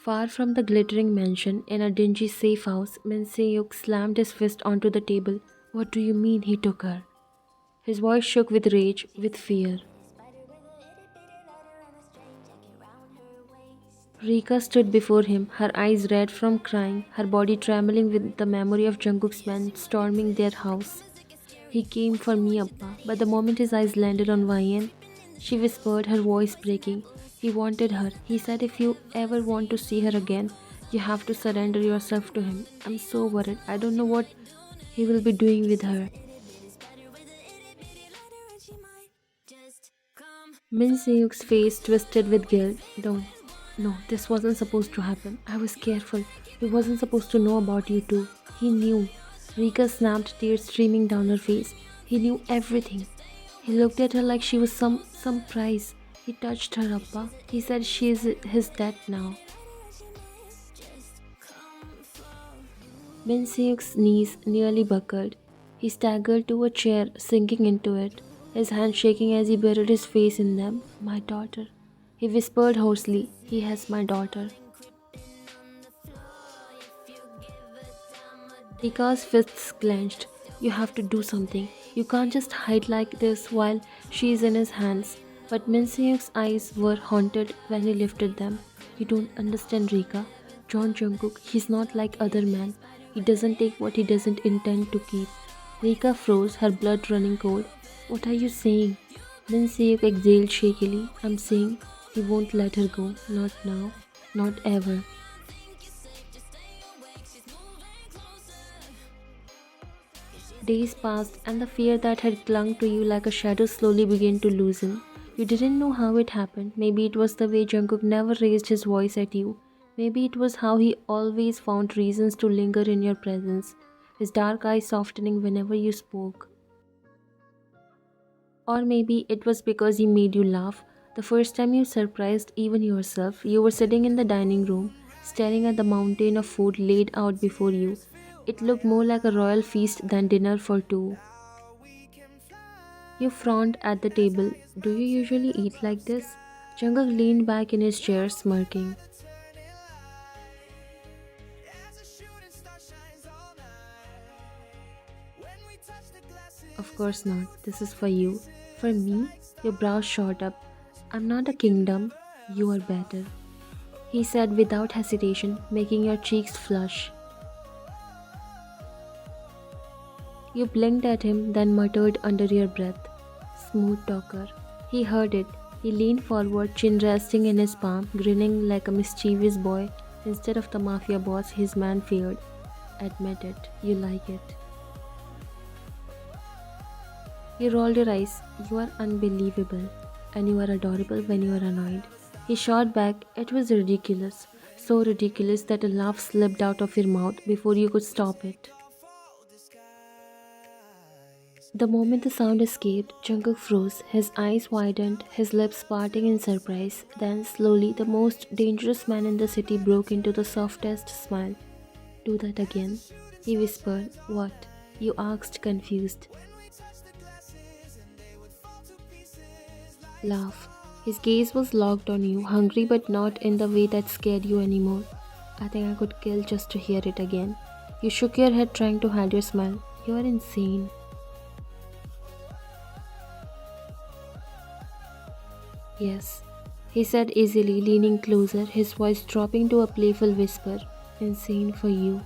Far from the glittering mansion, in a dingy safe house, Min Se-yuk slammed his fist onto the table. What do you mean he took her? His voice shook with rage, with fear. Rika stood before him, her eyes red from crying, her body trembling with the memory of Jungkook's men storming their house. He came for me, Appa, but the moment his eyes landed on Vian, she whispered, her voice breaking. He wanted her. He said if you ever want to see her again, you have to surrender yourself to him. I'm so worried. I don't know what he will be doing with her. Min Se-yuk's face twisted with guilt. Don't. No, this wasn't supposed to happen. I was careful. He wasn't supposed to know about you too. He knew. Rika snapped, tears streaming down her face. He knew everything. He looked at her like she was some prize. He touched her, Appa. He said she is his debt now. Ben Seok's knees nearly buckled. He staggered to a chair, sinking into it, his hands shaking as he buried his face in them. My daughter. He whispered hoarsely, he has my daughter. Rika's fists clenched. You have to do something. You can't just hide like this while she is in his hands. But Min Se-yuk's eyes were haunted when he lifted them. You don't understand, Rika. John Jungkook, he's not like other men. He doesn't take what he doesn't intend to keep. Rika froze, her blood running cold. What are you saying? Min Se-yuk exhaled shakily. I'm saying he won't let her go. Not now. Not ever. Days passed, and the fear that had clung to you like a shadow slowly began to loosen. You didn't know how it happened. Maybe it was the way Jungkook never raised his voice at you. Maybe it was how he always found reasons to linger in your presence, his dark eyes softening whenever you spoke. Or maybe it was because he made you laugh. The first time you surprised even yourself, you were sitting in the dining room, staring at the mountain of food laid out before you. It looked more like a royal feast than dinner for two. You frowned at the table. Do you usually eat like this? Jungkook leaned back in his chair, smirking. Of course not. This is for you. For me? Your brows shot up. I'm not a kingdom. You are better. He said without hesitation, making your cheeks flush. You blinked at him, then muttered under your breath. Smooth talker. He heard it. He leaned forward, chin resting in his palm, grinning like a mischievous boy instead of the mafia boss his man feared. Admit it. You like it. You rolled your eyes. You are unbelievable. And you are adorable when you are annoyed. He shot back. It was ridiculous. So ridiculous that a laugh slipped out of your mouth before you could stop it. The moment the sound escaped, Jungkook froze, his eyes widened, his lips parting in surprise. Then, slowly, the most dangerous man in the city broke into the softest smile. Do that again, he whispered. What? You asked, confused. Laugh. His gaze was locked on you, hungry but not in the way that scared you anymore. I think I could kill just to hear it again. You shook your head, trying to hide your smile. You are insane. Yes, he said easily, leaning closer, his voice dropping to a playful whisper. Insane for you.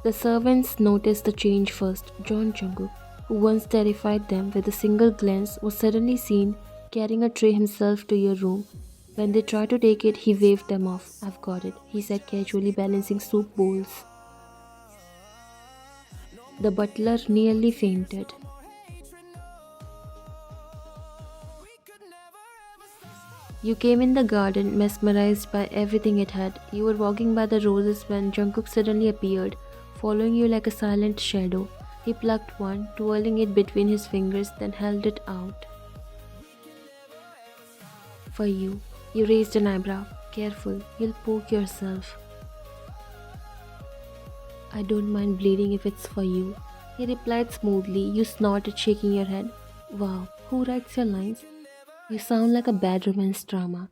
The servants noticed the change first. John Jungkook, who once terrified them with a single glance, was suddenly seen carrying a tray himself to your room. When they tried to take it, he waved them off. I've got it, he said casually, balancing soup bowls. The butler nearly fainted. You came in the garden, mesmerized by everything it had. You were walking by the roses when Jungkook suddenly appeared, following you like a silent shadow. He plucked one, twirling it between his fingers, then held it out. For you. You raised an eyebrow. Careful, you'll poke yourself. I don't mind bleeding if it's for you. He replied smoothly. You snorted, shaking your head. Wow, who writes your lines? You sound like a bad romance drama.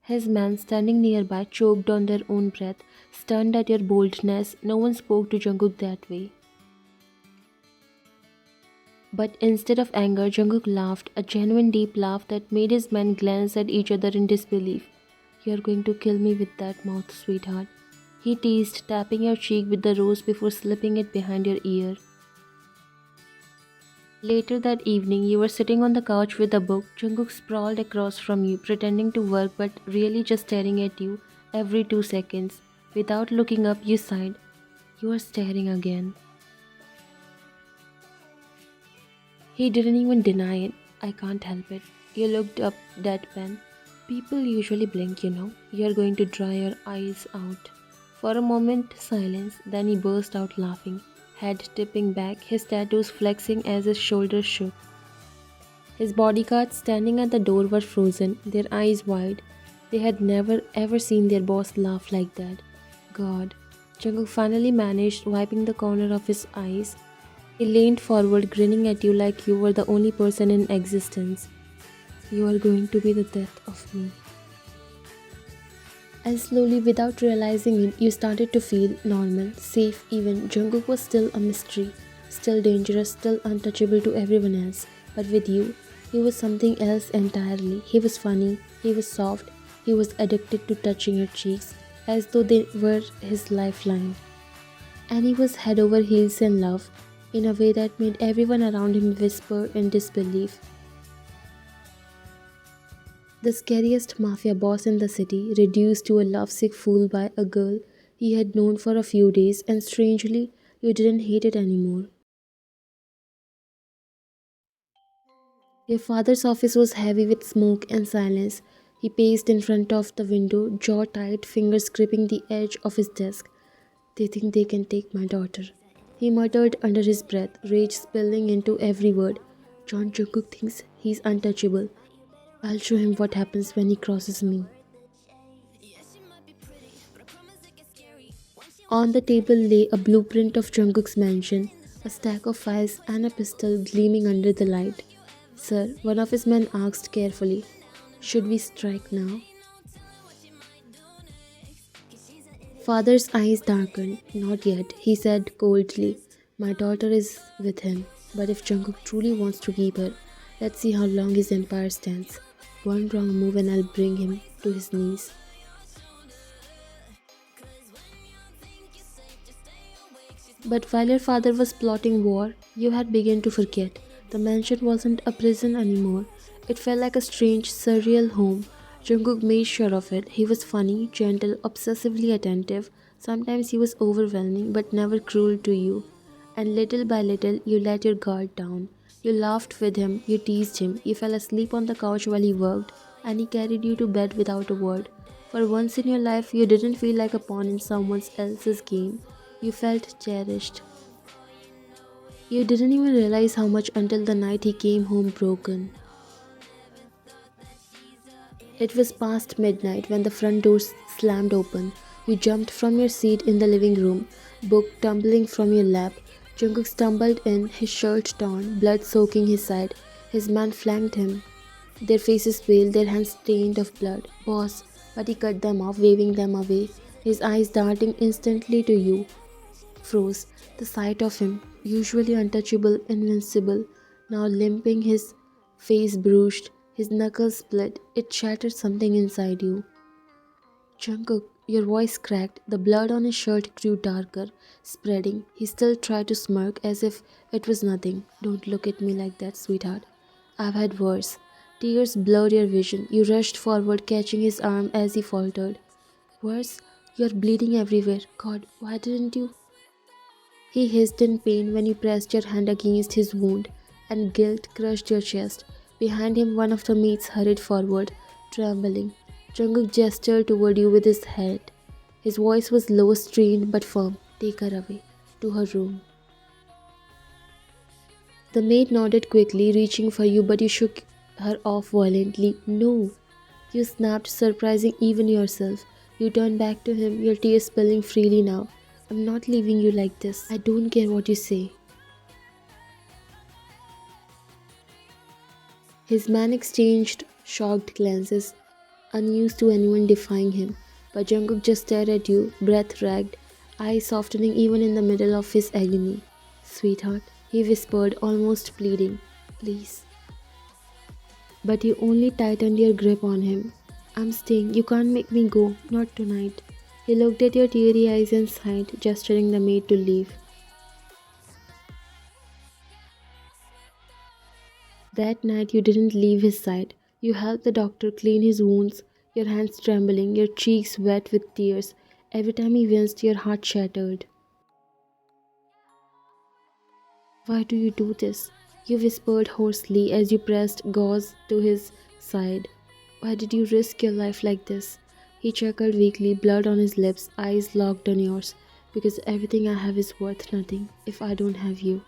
His men standing nearby choked on their own breath, stunned at your boldness. No one spoke to Jungkook that way. But instead of anger, Jungkook laughed, a genuine deep laugh that made his men glance at each other in disbelief. "You're going to kill me with that mouth, sweetheart," he teased, tapping your cheek with the rose before slipping it behind your ear. Later that evening, you were sitting on the couch with a book. Jungkook sprawled across from you, pretending to work but really just staring at you every 2 seconds. Without looking up, you sighed. "You are staring again." He didn't even deny it. "I can't help it." You looked up, deadpan. "People usually blink, you know. You're going to dry your eyes out." For a moment, silence, then he burst out laughing, head tipping back, his tattoos flexing as his shoulders shook. His bodyguards standing at the door were frozen, their eyes wide. They had never ever seen their boss laugh like that. "God." Jungkook finally managed, wiping the corner of his eyes. He leaned forward, grinning at you like you were the only person in existence. "You are going to be the death of me." And slowly, without realizing it, you started to feel normal, safe even. Jungkook was still a mystery, still dangerous, still untouchable to everyone else. But with you, he was something else entirely. He was funny, he was soft, he was addicted to touching your cheeks, as though they were his lifeline. And he was head over heels in love, in a way that made everyone around him whisper in disbelief. The scariest mafia boss in the city, reduced to a lovesick fool by a girl he had known for a few days, and strangely, you didn't hate it anymore. Your father's office was heavy with smoke and silence. He paced in front of the window, jaw tight, fingers gripping the edge of his desk. "They think they can take my daughter," he muttered under his breath, rage spilling into every word. "John Jungkook thinks he's untouchable. I'll show him what happens when he crosses me." On the table lay a blueprint of Jungkook's mansion, a stack of files, and a pistol gleaming under the light. "Sir," one of his men asked carefully, "should we strike now?" Father's eyes darkened. "Not yet," he said coldly. "My daughter is with him, but if Jungkook truly wants to keep her, let's see how long his empire stands. One wrong move and I'll bring him to his knees." But while your father was plotting war, you had begun to forget. The mansion wasn't a prison anymore. It felt like a strange, surreal home. Jungkook made sure of it. He was funny, gentle, obsessively attentive. Sometimes he was overwhelming, but never cruel to you. And little by little, you let your guard down. You laughed with him, you teased him, you fell asleep on the couch while he worked, and he carried you to bed without a word. For once in your life, you didn't feel like a pawn in someone else's game. You felt cherished. You didn't even realize how much until the night he came home broken. It was past midnight when the front door slammed open. You jumped from your seat in the living room, book tumbling from your lap. Jungkook stumbled in, his shirt torn, blood soaking his side. His men flanked him, their faces pale, their hands stained of blood. "Boss," but he cut them off, waving them away, his eyes darting instantly to you. Froze. The sight of him, usually untouchable, invincible, now limping, his face bruised, his knuckles split, it shattered something inside you. "Jungkook," your voice cracked, the blood on his shirt grew darker, spreading. He still tried to smirk as if it was nothing. "Don't look at me like that, sweetheart. I've had worse." Tears blurred your vision. You rushed forward, catching his arm as he faltered. "Worse? You're bleeding everywhere. God, why didn't you?" He hissed in pain when you pressed your hand against his wound, and guilt crushed your chest. Behind him, one of the mates hurried forward, trembling. Jungkook gestured toward you with his head. His voice was low, strained, but firm. "Take her away, to her room." The maid nodded quickly, reaching for you, but you shook her off violently. "No!" You snapped, surprising even yourself. You turned back to him, your tears spilling freely now. "I'm not leaving you like this. I don't care what you say." His men exchanged shocked glances. unused to anyone defying him. But Jungkook just stared at you, breath ragged, eyes softening even in the middle of his agony. Sweetheart, he whispered, almost pleading, please. But you only tightened your grip on him. I'm staying, you can't make me go, not tonight. He looked at your teary eyes and sighed, gesturing the maid to leave. That night you didn't leave his side. You helped the doctor clean his wounds, your hands trembling, your cheeks wet with tears. Every time he winced, your heart shattered. Why do you do this? You whispered hoarsely as you pressed gauze to his side. Why did you risk your life like this? He chuckled weakly, blood on his lips, eyes locked on yours. Because everything I have is worth nothing if I don't have you.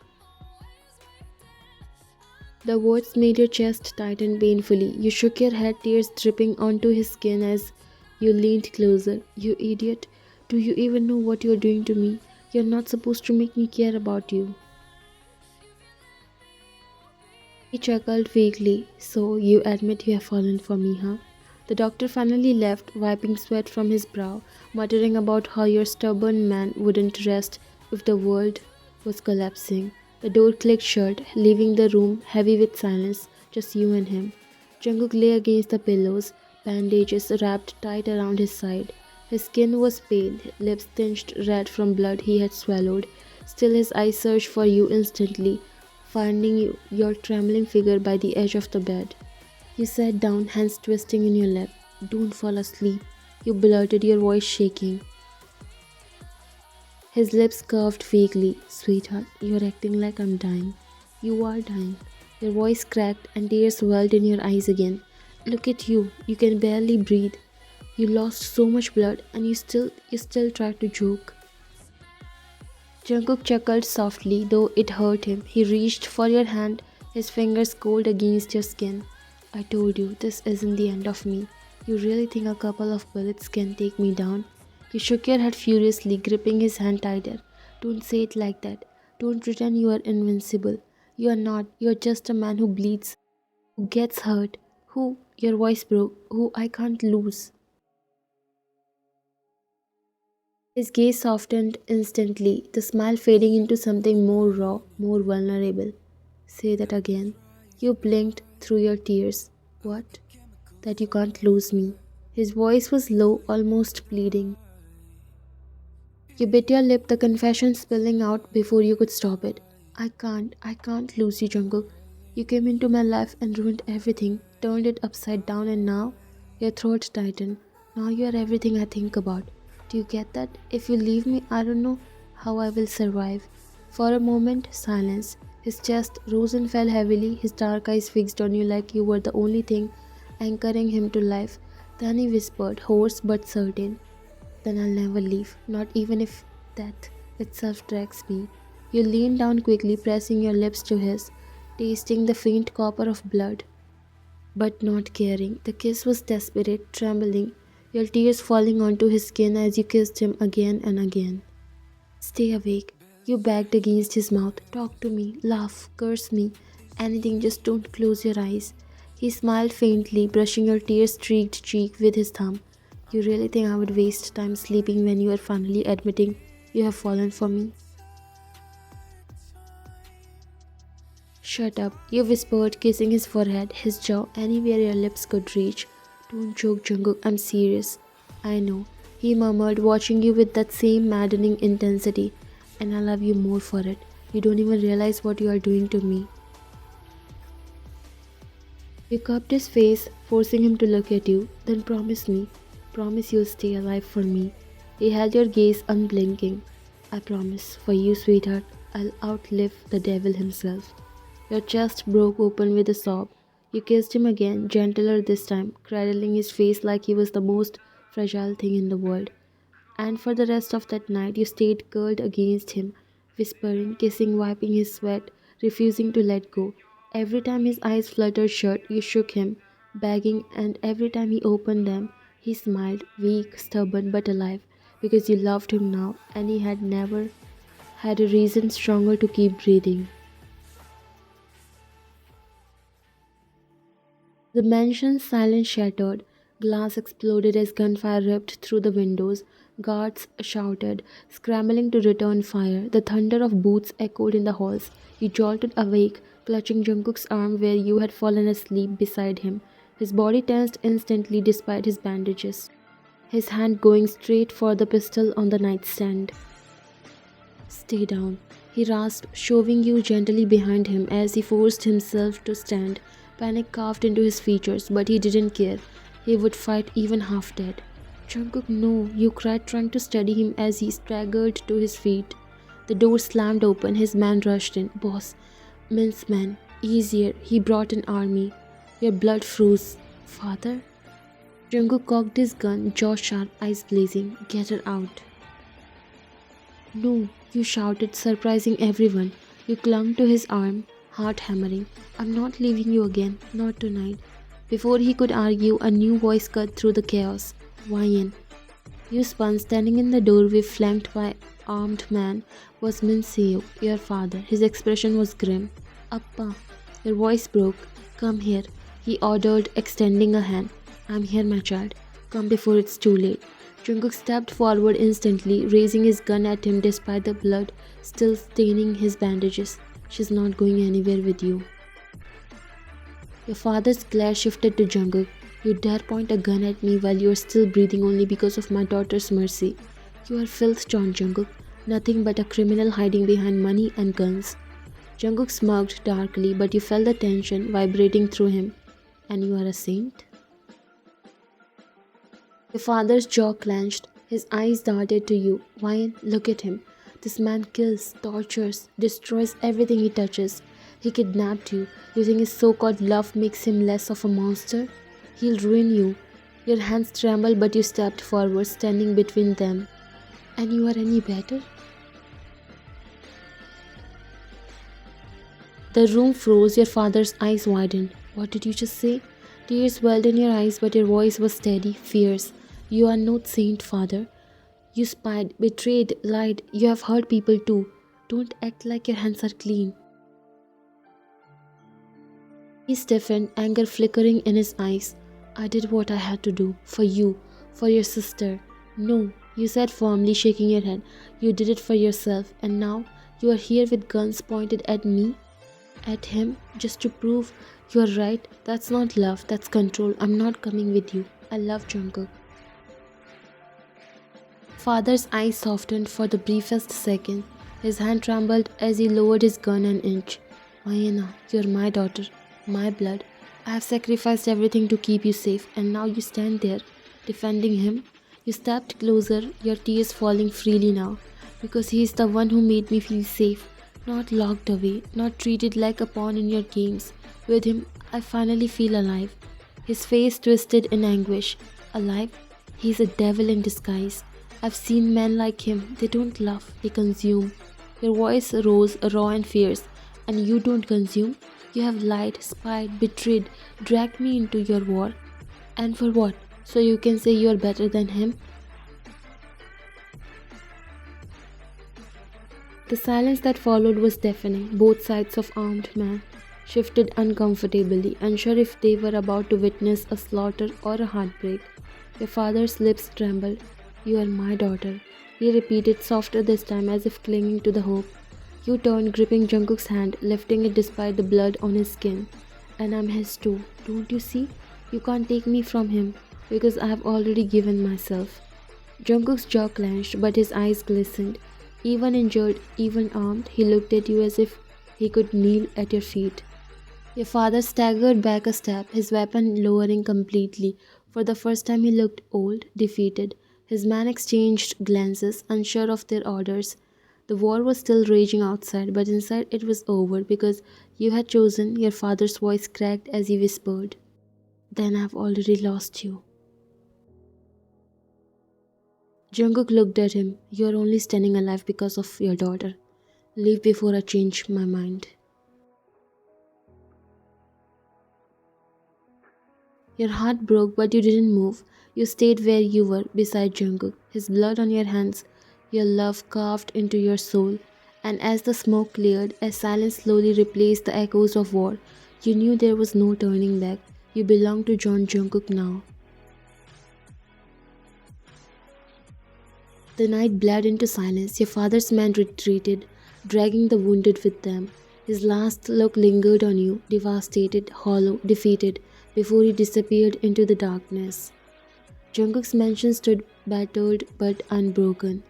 The words made your chest tighten painfully. You shook your head, tears dripping onto his skin as you leaned closer. You idiot. Do you even know what you're doing to me? You're not supposed to make me care about you. He chuckled vaguely. So, you admit you have fallen for me, huh? The doctor finally left, wiping sweat from his brow, muttering about how your stubborn man wouldn't rest if the world was collapsing. The door clicked shut, leaving the room heavy with silence, just you and him. Jungkook lay against the pillows, bandages wrapped tight around his side. His skin was pale, lips tinged red from blood he had swallowed. Still his eyes searched for you instantly, finding your trembling figure by the edge of the bed. You sat down, hands twisting in your lap. Don't fall asleep, you blurted, your voice shaking. His lips curved vaguely. Sweetheart, you're acting like I'm dying. You are dying. Your voice cracked and tears welled in your eyes again. Look at you. You can barely breathe. You lost so much blood and you still try to joke. Jungkook chuckled softly, though it hurt him. He reached for your hand, his fingers cold against your skin. I told you, this isn't the end of me. You really think a couple of bullets can take me down? You shook your head furiously, gripping his hand tighter. Don't say it like that. Don't pretend you are invincible. You are not. You are just a man who bleeds, who gets hurt, who, your voice broke, who I can't lose. His gaze softened instantly, the smile fading into something more raw, more vulnerable. Say that again. You blinked through your tears. What? That you can't lose me. His voice was low, almost pleading. You bit your lip, the confession spilling out before you could stop it. I can't lose you, Jungkook. You came into my life and ruined everything, turned it upside down, and now your throat tightened. Now you are everything I think about. Do you get that? If you leave me, I don't know how I will survive. For a moment, silence. His chest rose and fell heavily, his dark eyes fixed on you like you were the only thing anchoring him to life. Then he whispered, hoarse but certain, then I'll never leave, not even if death itself drags me. You leaned down quickly, pressing your lips to his, tasting the faint copper of blood, but not caring. The kiss was desperate, trembling, your tears falling onto his skin as you kissed him again and again. Stay awake. You begged against his mouth. Talk to me, laugh, curse me, anything, just don't close your eyes. He smiled faintly, brushing your tear streaked cheek with his thumb. You really think I would waste time sleeping when you are finally admitting you have fallen for me? Shut up, you whispered, kissing his forehead, his jaw, anywhere your lips could reach. Don't joke, Jungkook, I'm serious. I know, he murmured, watching you with that same maddening intensity. And I love you more for it. You don't even realize what you are doing to me. You cupped his face, forcing him to look at you. Then promise me. Promise you'll stay alive for me. He held your gaze unblinking. I promise, for you, sweetheart, I'll outlive the devil himself. Your chest broke open with a sob. You kissed him again, gentler this time, cradling his face like he was the most fragile thing in the world. And for the rest of that night, you stayed curled against him, whispering, kissing, wiping his sweat, refusing to let go. Every time his eyes fluttered shut, you shook him, begging, and every time he opened them, he smiled, weak, stubborn, but alive, because you loved him now, and he had never had a reason stronger to keep breathing. The mansion's silence shattered. Glass exploded as gunfire ripped through the windows. Guards shouted, scrambling to return fire. The thunder of boots echoed in the halls. You jolted awake, clutching Jungkook's arm where you had fallen asleep beside him. His body tensed instantly despite his bandages, his hand going straight for the pistol on the nightstand. Stay down, he rasped, shoving you gently behind him as he forced himself to stand. Panic carved into his features, but he didn't care. He would fight even half dead. Jungkook, no, you cried, trying to steady him as he staggered to his feet. The door slammed open, his man rushed in. Boss, Min's man, easier, he brought an army. Your blood froze. Father? Jungkook cocked his gun, jaw sharp, eyes blazing. Get her out. No, you shouted, surprising everyone. You clung to his arm, heart hammering. I'm not leaving you again, not tonight. Before he could argue, a new voice cut through the chaos. Wyan. You spun, standing in the doorway flanked by armed man, was Min Seo, your father. His expression was grim. Appa. Your voice broke. Come here, he ordered, extending a hand. I'm here, my child. Come before it's too late. Jungkook stepped forward instantly, raising his gun at him despite the blood still staining his bandages. She's not going anywhere with you. Your father's glare shifted to Jungkook. You dare point a gun at me while you are still breathing only because of my daughter's mercy. You are filth, John Jungkook, nothing but a criminal hiding behind money and guns. Jungkook smirked darkly, but you felt the tension vibrating through him. And you are a saint? Your father's jaw clenched, his eyes darted to you. Wyan, look at him. This man kills, tortures, destroys everything he touches. He kidnapped you. You think his so-called love makes him less of a monster? He'll ruin you. Your hands trembled, but you stepped forward, standing between them. And you are any better? The room froze, your father's eyes widened. What did you just say? Tears welled in your eyes, but your voice was steady, fierce. You are no saint, father. You spied, betrayed, lied. You have hurt people too. Don't act like your hands are clean. He stiffened, anger flickering in his eyes. I did what I had to do. For you. For your sister. No, you said firmly, shaking your head. You did it for yourself. And now you are here with guns pointed at me, at him, just to prove you are right. That's not love, that's control. I'm not coming with you. I love Jungkook. Father's eyes softened for the briefest second. His hand trembled as he lowered his gun an inch. Mayana, you're my daughter, my blood. I have sacrificed everything to keep you safe, and now you stand there, defending him. You stepped closer, your tears falling freely now, because he is the one who made me feel safe, not locked away, not treated like a pawn in your games. With him, I finally feel alive. His face twisted in anguish. Alive? He's a devil in disguise. I've seen men like him. They don't love, they consume. Your voice rose raw and fierce. And you don't consume? You have lied, spied, betrayed, dragged me into your war. And for what? So you can say you are better than him? The silence that followed was deafening. Both sides of armed men shifted uncomfortably, unsure if they were about to witness a slaughter or a heartbreak. Your father's lips trembled. You are my daughter, he repeated, softer this time, as if clinging to the hope. You turned, gripping Jungkook's hand, lifting it despite the blood on his skin. And I'm his too, don't you see? You can't take me from him, because I have already given myself. Jungkook's jaw clenched, but his eyes glistened. Even injured, even armed, he looked at you as if he could kneel at your feet. Your father staggered back a step, his weapon lowering completely. For the first time he looked old, defeated. His men exchanged glances, unsure of their orders. The war was still raging outside, but inside it was over because you had chosen. Your father's voice cracked as he whispered. Then I've already lost you. Jungkook looked at him. You're only standing alive because of your daughter. Leave before I change my mind. Your heart broke, but you didn't move. You stayed where you were, beside Jungkook, his blood on your hands, your love carved into your soul. And as the smoke cleared, as silence slowly replaced the echoes of war, you knew there was no turning back. You belonged to John Jungkook now. The night bled into silence. Your father's men retreated, dragging the wounded with them. His last look lingered on you, devastated, hollow, defeated, before he disappeared into the darkness. Jungkook's mansion stood battered but unbroken.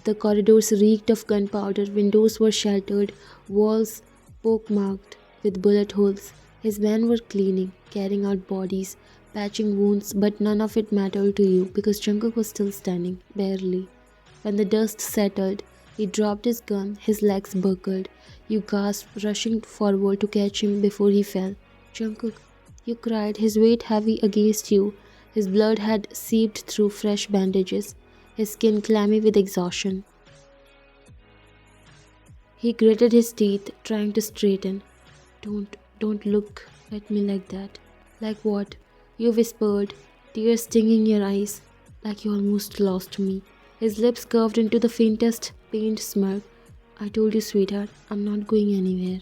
The corridors reeked of gunpowder, windows were shattered, walls pockmarked with bullet holes. His men were cleaning, carrying out bodies, patching wounds, but none of it mattered to you because Jungkook was still standing, barely. When the dust settled, he dropped his gun, his legs buckled. You gasped, rushing forward to catch him before he fell. Jungkook, you cried, his weight heavy against you. His blood had seeped through fresh bandages, his skin clammy with exhaustion. He gritted his teeth, trying to straighten. Don't look at me like that. Like what? You whispered, tears stinging your eyes, like you almost lost me. His lips curved into the faintest pained smirk. I told you, sweetheart, I'm not going anywhere.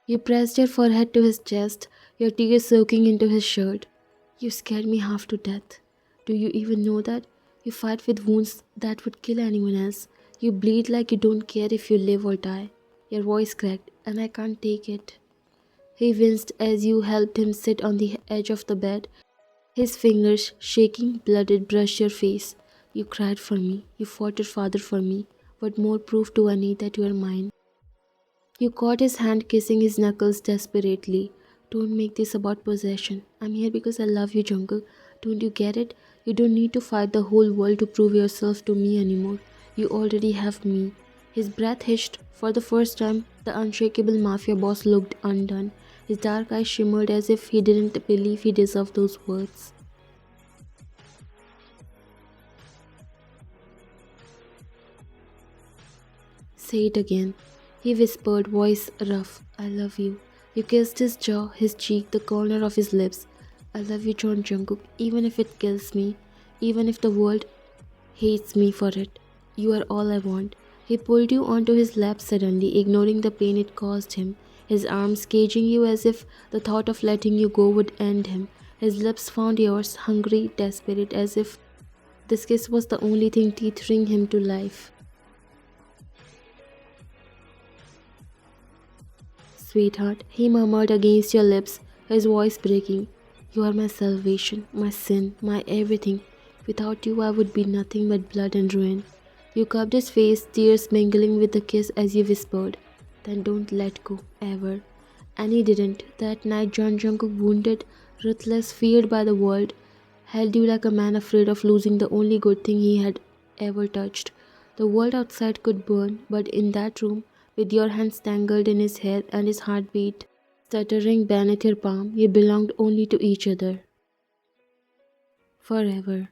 You pressed your forehead to his chest, your tears soaking into his shirt. You scared me half to death. Do you even know that? You fight with wounds that would kill anyone else. You bleed like you don't care if you live or die. Your voice cracked, and I can't take it. He winced as you helped him sit on the edge of the bed. His fingers, shaking, blooded, brushed your face. You cried for me. You fought your father for me. What more proof do I need that you are mine? You caught his hand, kissing his knuckles desperately. Don't make this about possession. I'm here because I love you, Jungkook. Don't you get it? You don't need to fight the whole world to prove yourself to me anymore. You already have me. His breath hitched. For the first time, the unshakable mafia boss looked undone. His dark eyes shimmered as if he didn't believe he deserved those words. Say it again. He whispered, voice rough. I love you. You kissed his jaw, his cheek, the corner of his lips. I love you, John Jungkook, even if it kills me, even if the world hates me for it. You are all I want. He pulled you onto his lap suddenly, ignoring the pain it caused him, his arms caging you as if the thought of letting you go would end him. His lips found yours, hungry, desperate, as if this kiss was the only thing teethering him to life. Sweetheart, he murmured against your lips, his voice breaking. You are my salvation, my sin, my everything. Without you, I would be nothing but blood and ruin. You cupped his face, tears mingling with the kiss as you whispered, then don't let go, ever. And he didn't. That night, John Jungkook, wounded, ruthless, feared by the world, held you like a man afraid of losing the only good thing he had ever touched. The world outside could burn, but in that room, with your hands tangled in his hair and his heartbeat stuttering beneath your palm, you belonged only to each other. Forever.